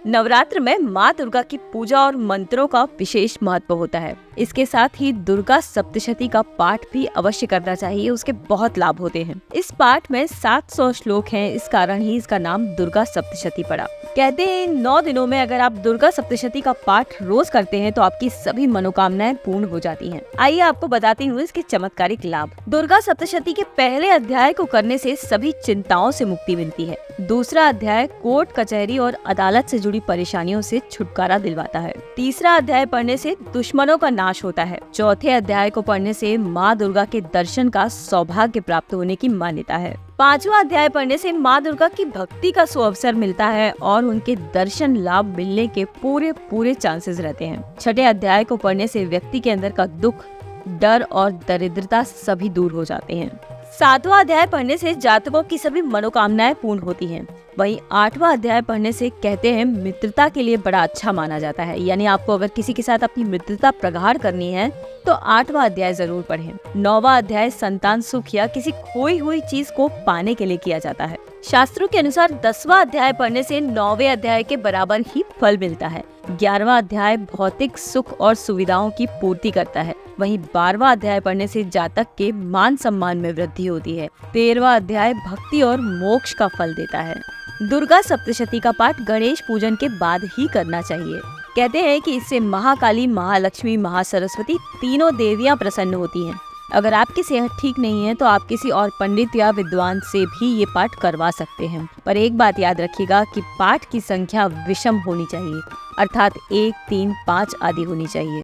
नवरात्र में माँ दुर्गा की पूजा और मंत्रों का विशेष महत्व होता है। इसके साथ ही दुर्गा सप्तशती का पाठ भी अवश्य करना चाहिए, उसके बहुत लाभ होते हैं। इस पाठ में 700 श्लोक हैं, इस कारण ही इसका नाम दुर्गा सप्तशती पड़ा। कहते हैं 9 दिनों में अगर आप दुर्गा सप्तशती का पाठ रोज करते हैं तो आपकी सभी मनोकामनाएं पूर्ण हो जाती हैं। आइए आपको बताती हूँ इसके चमत्कारिक लाभ। दुर्गा सप्तशती के पहले अध्याय को करने से सभी चिंताओं से मुक्ति मिलती है। दूसरा अध्याय कोर्ट कचहरी और अदालत से जुड़ी परेशानियों से छुटकारा दिलवाता है। तीसरा अध्याय पढ़ने से दुश्मनों का नाश होता है। चौथे अध्याय को पढ़ने से माँ दुर्गा के दर्शन का सौभाग्य प्राप्त होने की मान्यता है। पांचवा अध्याय पढ़ने से माँ दुर्गा की भक्ति का सुअवसर मिलता है और उनके दर्शन लाभ मिलने के पूरे चांसेस रहते हैं। छठे अध्याय को पढ़ने से व्यक्ति के अंदर का दुख, डर और दरिद्रता सभी दूर हो जाते हैं। सातवां अध्याय पढ़ने से जातकों की सभी मनोकामनाएं पूर्ण होती हैं। वहीं 8वां अध्याय पढ़ने से कहते हैं मित्रता के लिए बड़ा अच्छा माना जाता है, यानी आपको अगर किसी के साथ अपनी मित्रता प्रगाढ़ करनी है तो 8वां अध्याय जरूर पढ़ें। 9वां अध्याय संतान सुख या किसी खोई हुई चीज को पाने के लिए किया जाता है। शास्त्रों के अनुसार 10वां अध्याय पढ़ने से 9वें अध्याय के बराबर ही फल मिलता है। 11वां अध्याय भौतिक सुख और सुविधाओं की पूर्ति करता है। वहीं 12वां अध्याय पढ़ने से जातक के मान सम्मान में वृद्धि होती है। 13वां अध्याय भक्ति और मोक्ष का फल देता है। दुर्गा सप्तशती का पाठ गणेश पूजन के बाद ही करना चाहिए। कहते हैं कि इससे महाकाली, महालक्ष्मी, महासरस्वती तीनों देवियां प्रसन्न होती हैं। अगर आपकी सेहत ठीक नहीं है तो आप किसी और पंडित या विद्वान से भी ये पाठ करवा सकते हैं। पर एक बात याद रखिएगा कि पाठ की संख्या विषम होनी चाहिए, अर्थात 1, 3, 5 आदि होनी चाहिए।